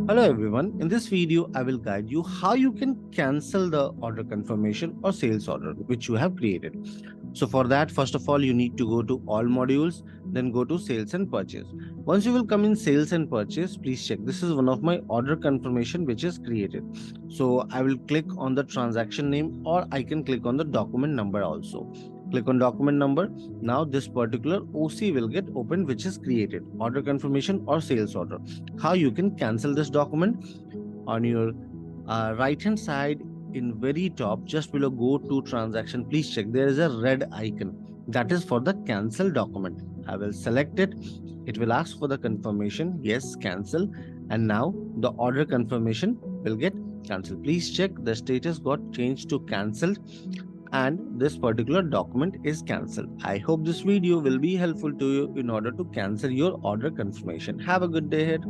Hello everyone, in this video I will guide you how you can cancel the order confirmation or sales order which you have created. So for that, first of all, you need to go to all modules, then go to sales and purchase. Once you will come in sales and purchase, please check. This is one of my order confirmation which is created. So I will click on the transaction name or I can click on the document number also. Click on document number. Now this particular OC will get opened which is created. Order confirmation or sales order. How you can cancel this document? On your right hand side in very top just below go to transaction, please check there is a red icon that is for the cancel document. I will select it. It will ask for the confirmation. Yes, cancel. And now the order confirmation will get cancelled. Please check the status got changed to cancelled and this particular document is cancelled. I hope this video will be helpful to you in order to cancel your order confirmation. Have a good day ahead.